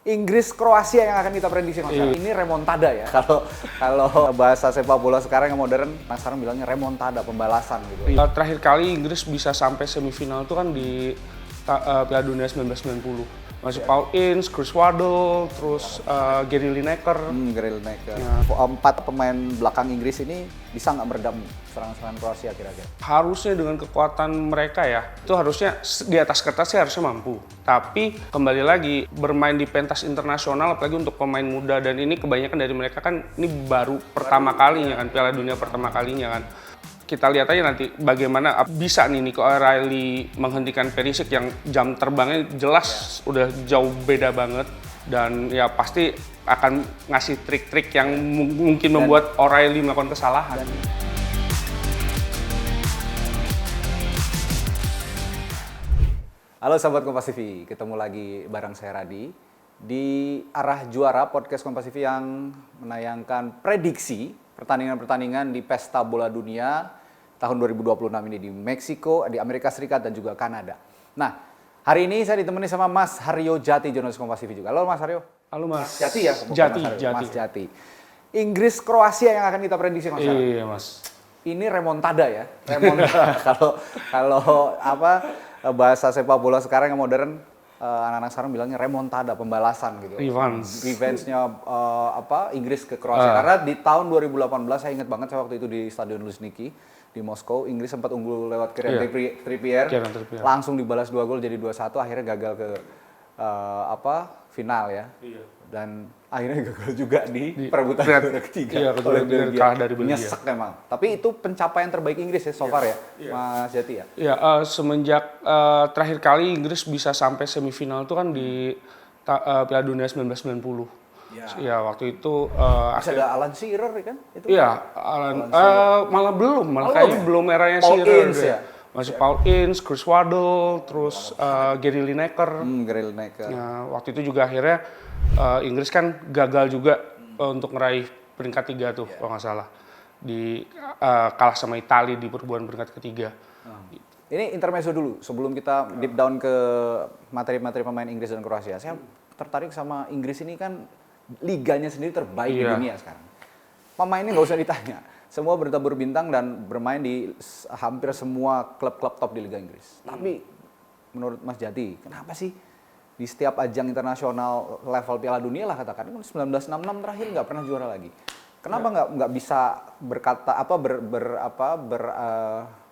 Inggris Kroasia yang akan kita prediksi Mas. Ini remontada ya. Kalau bahasa sepak bola sekarang yang modern, Mas sekarang bilangnya remontada, pembalasan gitu. Terakhir kali Inggris bisa sampai semifinal itu kan di Piala Dunia 1990. Masih Paul Ince, Chris Waddle, terus Gary Lineker. Gary Lineker. Ya. 4 pemain belakang Inggris ini bisa nggak meredam serangan-serangan Kroasia kira-kira? Harusnya dengan kekuatan mereka ya, itu harusnya di atas kertas sih harusnya mampu. Tapi kembali lagi bermain di pentas internasional, apalagi untuk pemain muda, dan ini kebanyakan dari mereka kan ini baru pertama kalinya kan, Piala Dunia pertama kalinya kan. Kita lihat aja nanti bagaimana bisa nih Nico O'Reilly menghentikan Perisic yang jam terbangnya jelas udah jauh beda banget, dan ya pasti akan ngasih trik-trik yang mungkin membuat O'Reilly melakukan kesalahan. Halo sahabat Kompas TV, ketemu lagi bareng saya Radi di Arah Juara, podcast Kompas TV yang menayangkan prediksi pertandingan-pertandingan di Pesta Bola Dunia tahun 2026 ini di Meksiko, di Amerika Serikat dan juga Kanada. Nah, hari ini saya ditemani sama Mas Haryo Jati, jurnalis Kompas TV juga. Halo Mas Haryo. Halo Mas. Jati ya? Mas Jati. Inggris Kroasia yang akan kita prediksi Mas. Iya Mas. Ini remontada ya. Kalau bahasa sepak bola sekarang yang modern, anak-anak sekarang bilangnya remontada, pembalasan gitu. Revenge-nya Inggris ke Kroasia. Karena di tahun 2018 saya ingat banget, saya waktu itu di Stadion Luzhniki di Moskow, Inggris sempat unggul lewat Kieran Trippier, langsung dibalas 2 gol jadi 2-1, akhirnya gagal ke final ya. Iya. Dan akhirnya gagal juga di perebutan juara ketiga oleh Belgia. Nyesek memang. Tapi itu pencapaian terbaik Inggris ya so far ya, Mas Jati ya. Iya, semenjak terakhir kali Inggris bisa sampai semifinal itu kan di Piala Dunia 1990. Ya waktu itu masih ada Alan Shearer kan? Iya, malah kayaknya belum eranya Shearer ya. Masih Paul Ince, Chris Waddle, terus Gary Lineker. Nah, waktu itu juga akhirnya Inggris kan gagal juga untuk meraih peringkat 3 tuh kalau nggak salah. Kalah sama Italia di perebutan peringkat ketiga. Ini intermezzo dulu sebelum kita deep down ke materi-materi pemain Inggris dan Kroasia. Saya tertarik sama Inggris ini kan liganya sendiri terbaik di dunia sekarang. Pemainnya nggak usah ditanya. Semua bertabur bintang dan bermain di hampir semua klub-klub top di Liga Inggris. Tapi menurut Mas Jati, kenapa sih di setiap ajang internasional level Piala Dunia lah katakan, 1966 terakhir nggak pernah juara lagi. Kenapa nggak bisa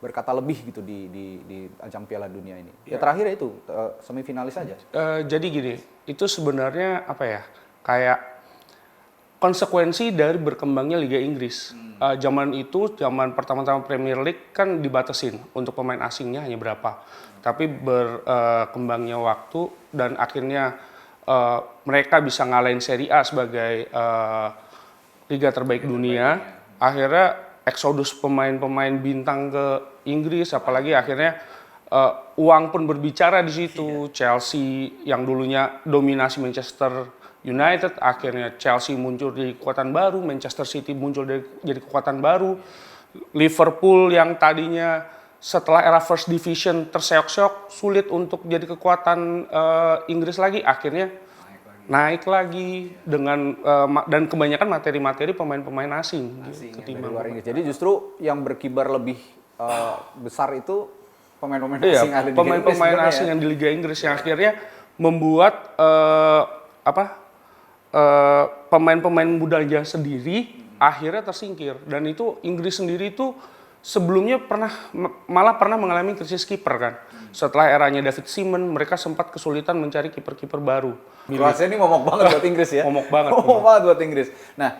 berkata lebih gitu di ajang Piala Dunia ini? Ya terakhir itu semifinalis saja. Jadi gini, itu sebenarnya kayak konsekuensi dari berkembangnya Liga Inggris. Zaman pertama-tama Premier League kan dibatasin untuk pemain asingnya hanya berapa. Tapi berkembangnya waktu dan akhirnya mereka bisa ngalahin Serie A sebagai liga terbaik dunia. Akhirnya eksodus pemain-pemain bintang ke Inggris, apalagi akhirnya uang pun berbicara di situ. Chelsea yang dulunya dominasi Manchester United, akhirnya Chelsea muncul jadi kekuatan baru, Manchester City muncul jadi kekuatan baru, Liverpool yang tadinya setelah era First Division terseok-seok sulit untuk jadi kekuatan Inggris lagi, akhirnya naik lagi dengan dan kebanyakan materi-materi pemain-pemain asing ketimbang luar Inggris. Jadi justru yang berkibar lebih besar itu pemain-pemain asing pemain-pemain asing yang di Liga Inggris yang akhirnya membuat pemain-pemain mudanya sendiri akhirnya tersingkir, dan itu Inggris sendiri itu sebelumnya malah pernah mengalami krisis kiper kan. Setelah eranya David Seaman, mereka sempat kesulitan mencari kiper-kiper baru. Kroasia ini momok banget buat Inggris ya. Momok banget buat Inggris. Nah,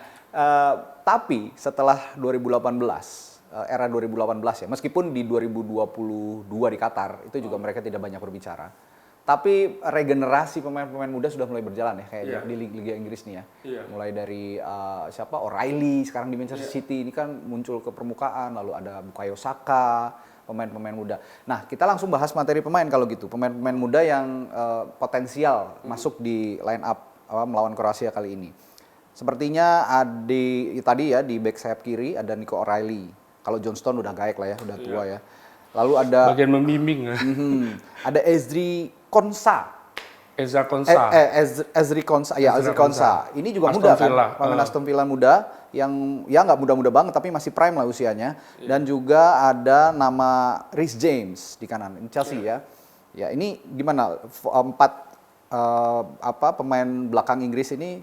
tapi setelah 2018, era 2018 ya, meskipun di 2022 di Qatar itu juga mereka tidak banyak berbicara. Tapi regenerasi pemain-pemain muda sudah mulai berjalan ya, kayak di Liga Inggris nih ya. Mulai dari O'Reilly sekarang di Manchester City ini kan muncul ke permukaan, lalu ada Bukayo Saka, pemain-pemain muda. Nah, kita langsung bahas materi pemain kalau gitu. Pemain-pemain muda yang potensial masuk di line up melawan Kroasia kali ini. Sepertinya tadi ya di back sayap kiri ada Nico O'Reilly. Kalau Johnston udah gaek lah ya, udah tua ya. Lalu ada bagian membimbing. Ada Ezri Konsa Eza Konsa. Ezri Konsa, ya Ezri Konsa. Ini juga Aston muda kan, Villa. pemain Aston Villa muda yang ya nggak muda-muda banget tapi masih prime lah usianya. Dan juga ada nama Reece James di kanan, ini Chelsea ya. Ya ini gimana? Pemain belakang Inggris ini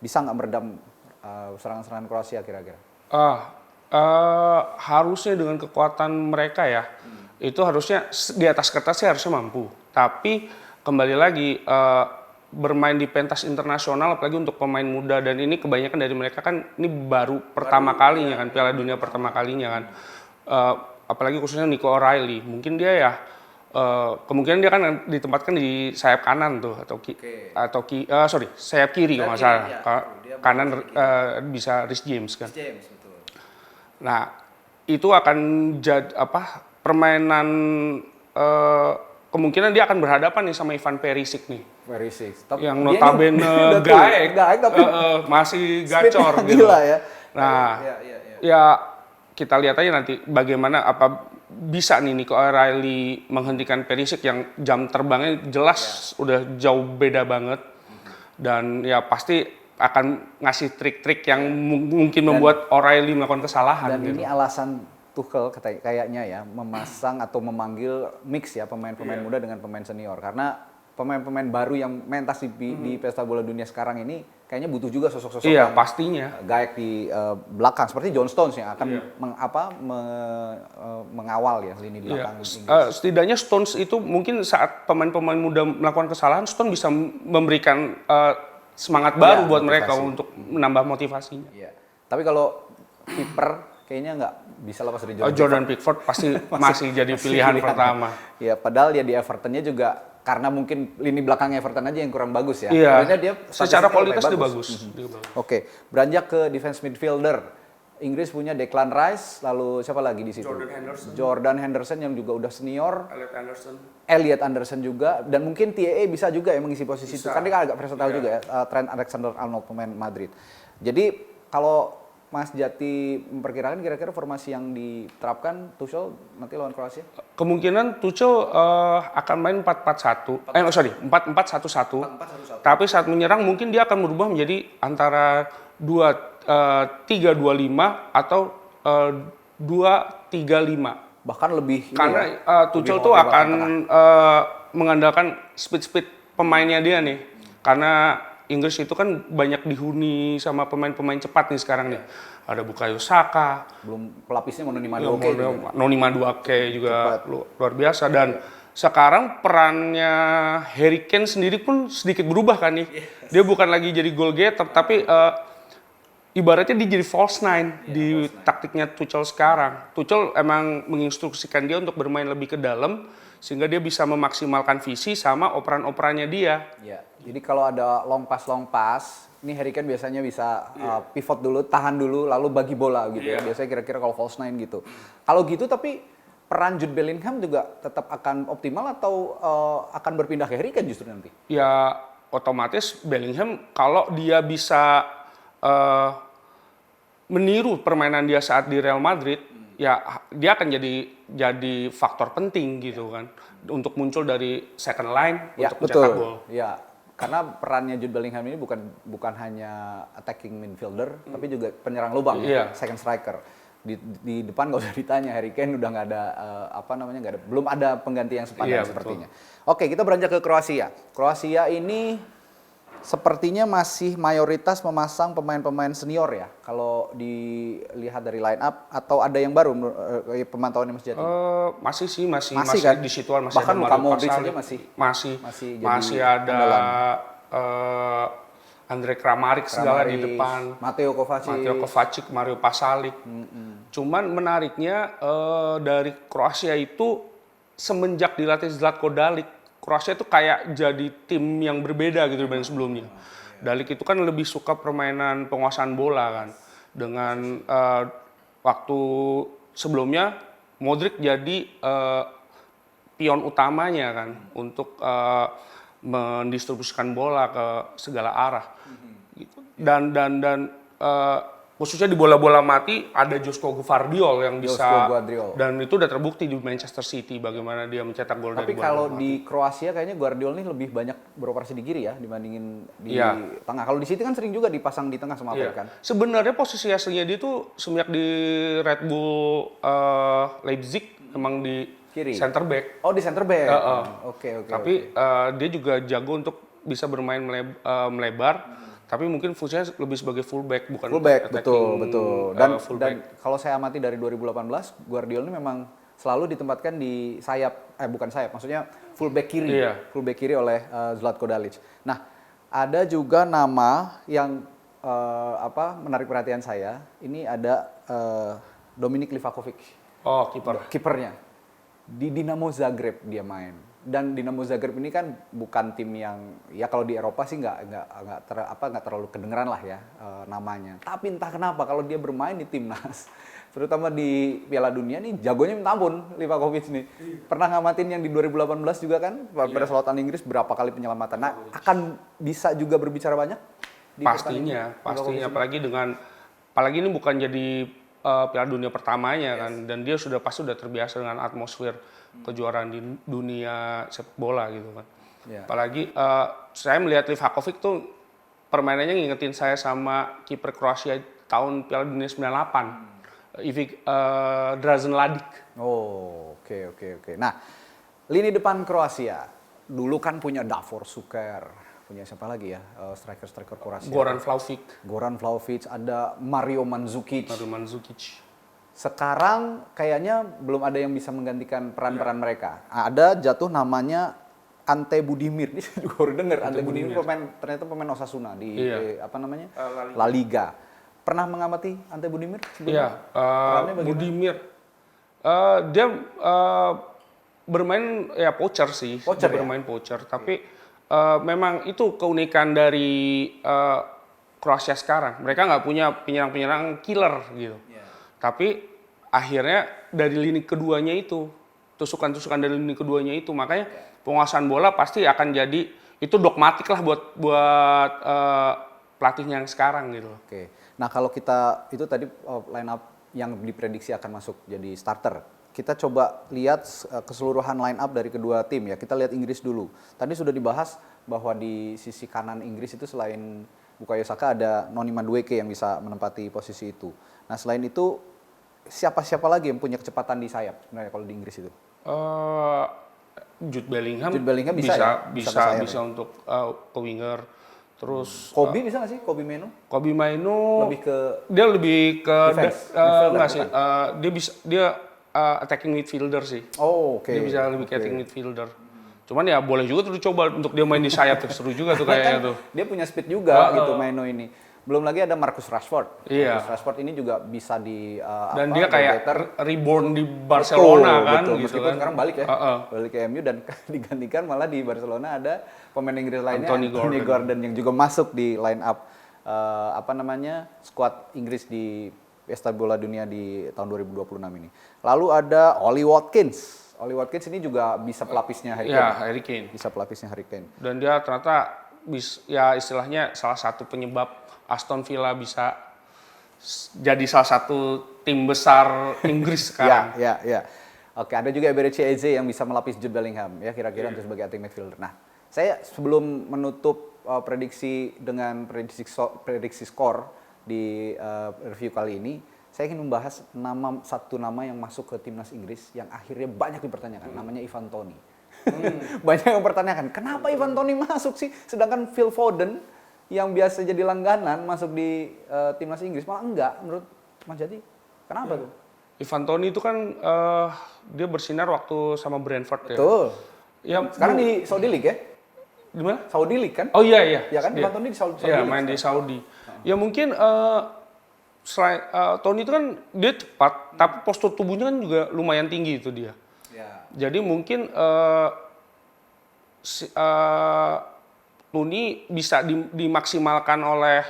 bisa nggak meredam serangan-serangan Kroasia kira-kira? Harusnya dengan kekuatan mereka ya, itu harusnya di atas kertas sih harusnya mampu. Tapi kembali lagi bermain di pentas internasional, apalagi untuk pemain muda, dan ini kebanyakan dari mereka kan ini baru pertama kalinya kan, Piala Dunia pertama kalinya kan. Apalagi khususnya Nico O'Reilly, mungkin dia ya kemungkinan dia kan ditempatkan di sayap kanan tuh sayap kiri kalau nggak salah. Kanan bisa Reece James kan. Nah, itu akan jadi permainan kemungkinan dia akan berhadapan nih sama Ivan Perisic nih. Tapi yang notabene gaek tapi masih gacor gitu. Gila ya. Nah, ya kita lihat aja nanti bagaimana bisa nih Nico O'Reilly menghentikan Perisic yang jam terbangnya jelas udah jauh beda banget. Dan ya pasti akan ngasih trik-trik yang mungkin membuat O'Reilly melakukan kesalahan. Dan ini alasan Tuchel kayaknya ya memasang atau memanggil mix ya pemain-pemain muda dengan pemain senior, karena pemain-pemain baru yang mentas di pesta bola dunia sekarang ini kayaknya butuh juga sosok-sosok yang pastinya gaek di belakang seperti John Stones yang akan mengawal ya lini belakang Inggris. Setidaknya Stones itu mungkin saat pemain-pemain muda melakukan kesalahan, Stones bisa memberikan semangat baru buat mereka untuk menambah motivasinya. Iya. Tapi kalau kiper kayaknya nggak bisa lepas dari Jordan Pickford pasti masih jadi pilihan pertama. Ya, padahal ya di Evertonnya juga karena mungkin lini belakang Everton aja yang kurang bagus ya. Iya. Karena dia secara kualitas dia bagus. Oke, beranjak ke defense midfielder. Inggris punya Declan Rice, lalu siapa lagi di situ? Jordan Henderson yang juga udah senior. Elliot Anderson juga, dan mungkin TAA bisa juga ya mengisi posisi itu. Kan dia agak versatile juga ya, Trent Alexander-Arnold pemain Madrid. Jadi kalau Mas Jati memperkirakan kira-kira formasi yang diterapkan Tuchel nanti lawan Kroasia? Kemungkinan Tuchel akan main 4-4-1. 4-4-1-1. Tapi saat menyerang mungkin dia akan berubah menjadi antara 3-2-5 atau 2-3-5. Bahkan lebih karena Tuchel tuh akan mengandalkan speed pemainnya dia nih. Karena Inggris itu kan banyak dihuni sama pemain-pemain cepat nih sekarang nih. Ada Bukayo Saka, belum pelapisnya Noni Madueke juga luar biasa. Dan sekarang perannya Harry Kane sendiri pun sedikit berubah kan nih. Dia bukan lagi jadi goal getter, tapi ibaratnya dia jadi false nine di taktiknya Tuchel sekarang. Tuchel emang menginstruksikan dia untuk bermain lebih ke dalam sehingga dia bisa memaksimalkan visi sama operan-operannya dia. Ya, jadi kalau ada long pass, ini Harry Kane biasanya bisa pivot dulu, tahan dulu, lalu bagi bola gitu ya. Biasanya kira-kira kalau false nine gitu. Kalau gitu tapi peran Jude Bellingham juga tetap akan optimal atau akan berpindah ke Harry Kane justru nanti? Ya otomatis Bellingham kalau dia bisa meniru permainan dia saat di Real Madrid, ya dia akan jadi faktor penting gitu kan untuk muncul dari second line untuk mencetak gol. Ya, karena perannya Jude Bellingham ini bukan hanya attacking midfielder tapi juga penyerang lubang, second striker. Di depan nggak usah ditanya, Harry Kane udah nggak ada belum ada pengganti yang sepadan sepertinya. Oke, kita beranjak ke Kroasia. Kroasia ini sepertinya masih mayoritas memasang pemain-pemain senior ya, kalau dilihat dari line up, atau ada yang baru pemantauannya Mas Jati? Masih kan? di situan masih bahkan ada Luka Modric aja masih ada Andre Kramaric segala di depan, Mateo Kovacic, Mario Pasalic. Cuman menariknya dari Kroasia itu semenjak dilatih Zlatko Dalic, Kroasia itu kayak jadi tim yang berbeda gitu dibanding sebelumnya. Dalic itu kan lebih suka permainan penguasaan bola kan. Dengan waktu sebelumnya Modric jadi pion utamanya kan untuk mendistribusikan bola ke segala arah. Dan khususnya di bola-bola mati ada Josko Gvardiol yang Josko bisa, Gvardiol. dan itu udah terbukti di Manchester City bagaimana dia mencetak gol dari Tapi bola kalau mati. di Kroasia kayaknya Guardiol nih lebih banyak beroperasi di kiri ya dibandingin di Iya. tengah. Kalau di City kan sering juga dipasang di tengah sama Iya. Apoel kan. Sebenarnya posisi aslinya dia tuh semenjak di Red Bull Leipzig emang di Kiri. center back. Oh, di center back. Oke. Tapi dia juga jago untuk bisa bermain melebar. Tapi mungkin fungsinya lebih sebagai fullback, bukan fullback, attacking, betul. fullback. Dan kalau saya amati dari 2018, Guardiola ini memang selalu ditempatkan di sayap, bukan sayap, maksudnya fullback kiri, Iya. fullback kiri oleh Zlatko Dalic. Nah, ada juga nama yang menarik perhatian saya. Ini ada Dominik Livakovic, Oh, kiper. kipernya. Di Dinamo Zagreb dia main. Dan Dinamo Zagreb ini kan bukan tim yang ya kalau di Eropa sih nggak terlalu kedengeran lah ya namanya. Tapi entah kenapa kalau dia bermain di timnas, terutama di Piala Dunia nih jagonya minta ampun Livakovic nih. Pernah ngamatin yang di 2018 juga kan pada selatan Inggris berapa kali penyelamatan. Nah, akan bisa juga berbicara banyak di Pastinya. Apalagi ini bukan jadi Piala Dunia pertamanya kan, dan dia pasti sudah terbiasa dengan atmosfer kejuaraan di dunia sepak bola gitu kan. Yeah. Apalagi saya melihat Livakovic tuh permainannya ngingetin saya sama kiper Kroasia tahun Piala Dunia 98, Ivica Dražen Ladik. Oh, oke. Nah, lini depan Kroasia dulu kan punya Davor Šuker, punya siapa lagi ya striker Kroasia? Goran Vlahovic, ada Mario Mandzukic. Sekarang kayaknya belum ada yang bisa menggantikan peran-peran mereka. Ada jatuh namanya Ante Budimir. Ini saya juga baru dengar. Ante Budimir ternyata pemain Osasuna di La Liga. Pernah mengamati Ante Budimir sebelumnya? Iya, Budimir. Dia bermain ya poacher sih. Poacher, bermain poacher, tapi memang itu keunikan dari Kroasia sekarang. Mereka nggak punya penyerang-penyerang killer gitu. Tapi akhirnya dari lini keduanya itu, tusukan-tusukan dari lini keduanya itu, makanya penguasaan bola pasti akan jadi itu dogmatik lah buat pelatihnya yang sekarang gitu. Oke. Nah, kalau kita itu tadi line up yang diprediksi akan masuk jadi starter. Kita coba lihat keseluruhan line up dari kedua tim ya. Kita lihat Inggris dulu. Tadi sudah dibahas bahwa di sisi kanan Inggris itu selain Bukayo Saka ada Noni Madueke yang bisa menempati posisi itu. Nah, selain itu siapa-siapa lagi yang punya kecepatan di sayap sebenarnya kalau di Inggris itu? Jude Bellingham bisa untuk ke winger. Terus Kobe bisa nggak sih? Kobe Mainoo lebih ke defense? enggak sih. Dia attacking midfielder sih. Oh, oke. Dia bisa lebih attacking midfielder. Cuman ya boleh juga tuh dicoba untuk dia main di sayap, seru juga tuh kayaknya tuh. Dia punya speed juga gitu Mainoo ini. Belum lagi ada Marcus Rashford. Iya. Marcus Rashford ini juga bisa dan dia kayak reborn di Barcelona kan betul. gitu. Meskipun kan sekarang balik ya. Balik ke MU dan digantikan malah di Barcelona ada pemain Inggris lainnya Anthony Gordon yang juga masuk di line up skuad Inggris di Pesta Bola Dunia di tahun 2026 ini. Lalu ada Ollie Watkins. Ollie Watkins ini juga bisa pelapisnya Harry Kane. Ya, Harry Kane. Bisa pelapisnya Harry Kane. Dan dia ternyata ya istilahnya salah satu penyebab Aston Villa bisa jadi salah satu tim besar Inggris sekarang. Ya. Oke, ada juga Eberechi Eze yang bisa melapis Jude Bellingham ya kira-kira untuk sebagai attacking midfielder. Nah, saya sebelum menutup prediksi dengan prediksi skor di review kali ini, saya ingin membahas satu nama yang masuk ke timnas Inggris yang akhirnya banyak dipertanyakan, namanya Ivan Toney. Banyak yang mempertanyakan, kenapa Ivan Toney masuk sih, sedangkan Phil Foden yang biasa jadi langganan masuk di timnas Inggris malah enggak, menurut Mas Jati, kenapa tuh? Ivan Toney itu kan dia bersinar waktu sama Brentford ya. Betul. Ya, sekarang di Saudi League ya? Di mana? Saudi League kan? Oh iya. Ya kan, Ivan Toney di Saudi League. Iya, main di Saudi. Ya mungkin selain Toney itu kan dia cepat, tapi postur tubuhnya kan juga lumayan tinggi itu dia. Ya. Jadi mungkin Toney bisa dimaksimalkan oleh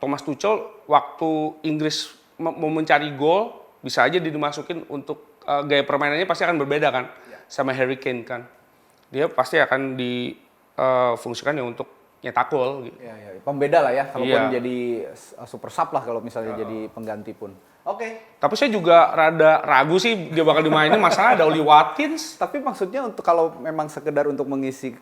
Thomas Tuchel waktu Inggris mau mencari gol, bisa aja dimasukin untuk gaya permainannya pasti akan berbeda kan sama Harry Kane kan. Dia pasti akan difungsikan ya untuk nyetak gol gitu. Ya, pembeda lah ya, kalaupun Iya. jadi super sub lah kalau misalnya jadi pengganti pun. Oke. Tapi saya juga rada ragu sih dia bakal dimainin, masalah ada Oli Watkins. Tapi maksudnya untuk kalau memang sekedar untuk mengisi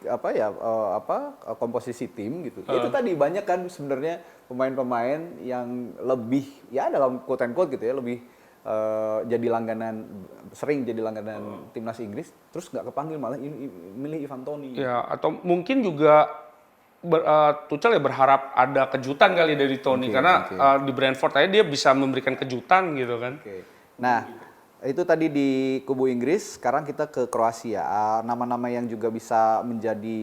komposisi tim gitu. Itu tadi banyak kan sebenarnya pemain-pemain yang lebih ya dalam quote and quote gitu ya, lebih sering jadi langganan timnas Inggris, terus nggak kepanggil malah milih Ivan Toney. Ya, atau mungkin juga Tuchel ya berharap ada kejutan kali dari Toni, karena di Brentford aja dia bisa memberikan kejutan gitu kan. Oke. Nah, itu tadi di kubu Inggris. Sekarang kita ke Kroasia. Nama-nama yang juga bisa menjadi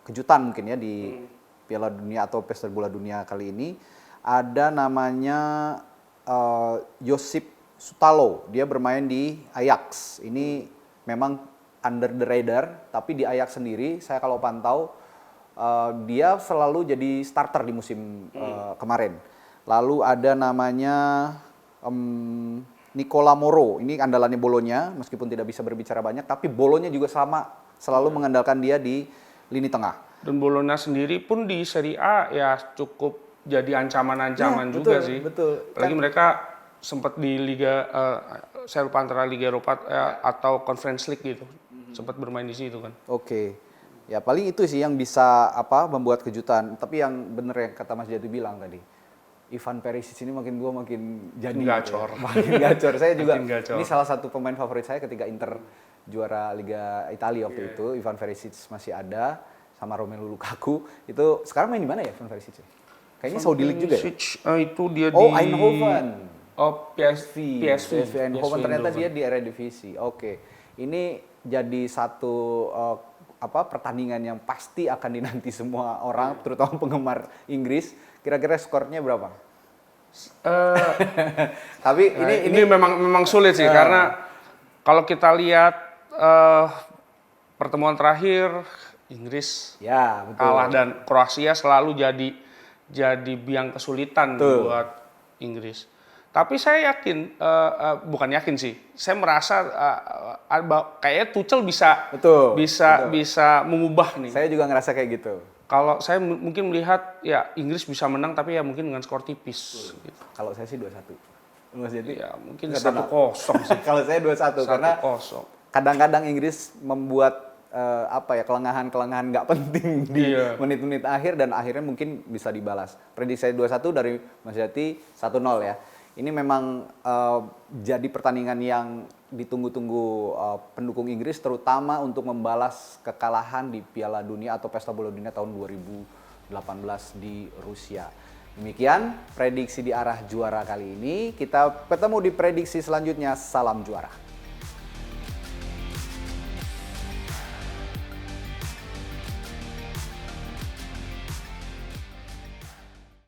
kejutan mungkin ya di Piala Dunia atau Pesta Bola Dunia kali ini. Ada namanya Josip Sutalo. Dia bermain di Ajax. Ini memang under the radar, tapi di Ajax sendiri saya kalau pantau dia selalu jadi starter di musim kemarin. Lalu ada namanya Nicola Moro, ini andalannya Bolonya, meskipun tidak bisa berbicara banyak, tapi Bolonya juga selalu mengandalkan dia di lini tengah. Dan Bologna sendiri pun di Serie A ya cukup jadi ancaman-ancaman juga sih. Betul. Apalagi mereka sempat di Liga, saya lupa antara Liga Eropa atau Conference League gitu, sempat bermain di situ kan. Oke. Ya paling itu sih yang bisa membuat kejutan. Tapi yang bener yang kata Mas Jati bilang tadi, Ivan Perisic ini makin jadi gacor. Ya. Makin gacor. Saya juga Makin gacor. ini salah satu pemain favorit saya ketika Inter juara Liga Italia waktu itu. Ivan Perisic masih ada sama Romelu Lukaku. Itu sekarang main di mana ya Ivan Perisic? Kayaknya Saudi League juga ya? Itu dia di Eindhoven. PSV Eindhoven ternyata dia di Eredivisie. Oke. Ini jadi satu pertandingan yang pasti akan dinanti semua orang, terutama penggemar Inggris. Kira-kira skornya berapa? Tapi ini memang sulit sih, karena kalau kita lihat pertemuan terakhir Inggris ya, betul. kalah dan Kroasia selalu jadi biang kesulitan buat Inggris. Tapi saya yakin, bukan yakin sih, saya merasa kayaknya Tuchel bisa mengubah nih. Saya juga ngerasa kayak gitu. Kalau saya mungkin melihat ya Inggris bisa menang, tapi ya mungkin dengan skor tipis. Gitu. Kalau saya sih 2-1. Mas Jadi ya mungkin 1-0 sih. Kalau saya 2-1 karena kadang-kadang Inggris membuat kelengahan-kelengahan nggak penting di menit-menit akhir dan akhirnya mungkin bisa dibalas. Prediksi saya 2-1 dari Mas Jati 1-0 ya. Ini memang jadi pertandingan yang ditunggu-tunggu pendukung Inggris, terutama untuk membalas kekalahan di Piala Dunia atau Pesta Bola Dunia tahun 2018 di Rusia. Demikian prediksi di arah juara kali ini. Kita ketemu di prediksi selanjutnya. Salam juara.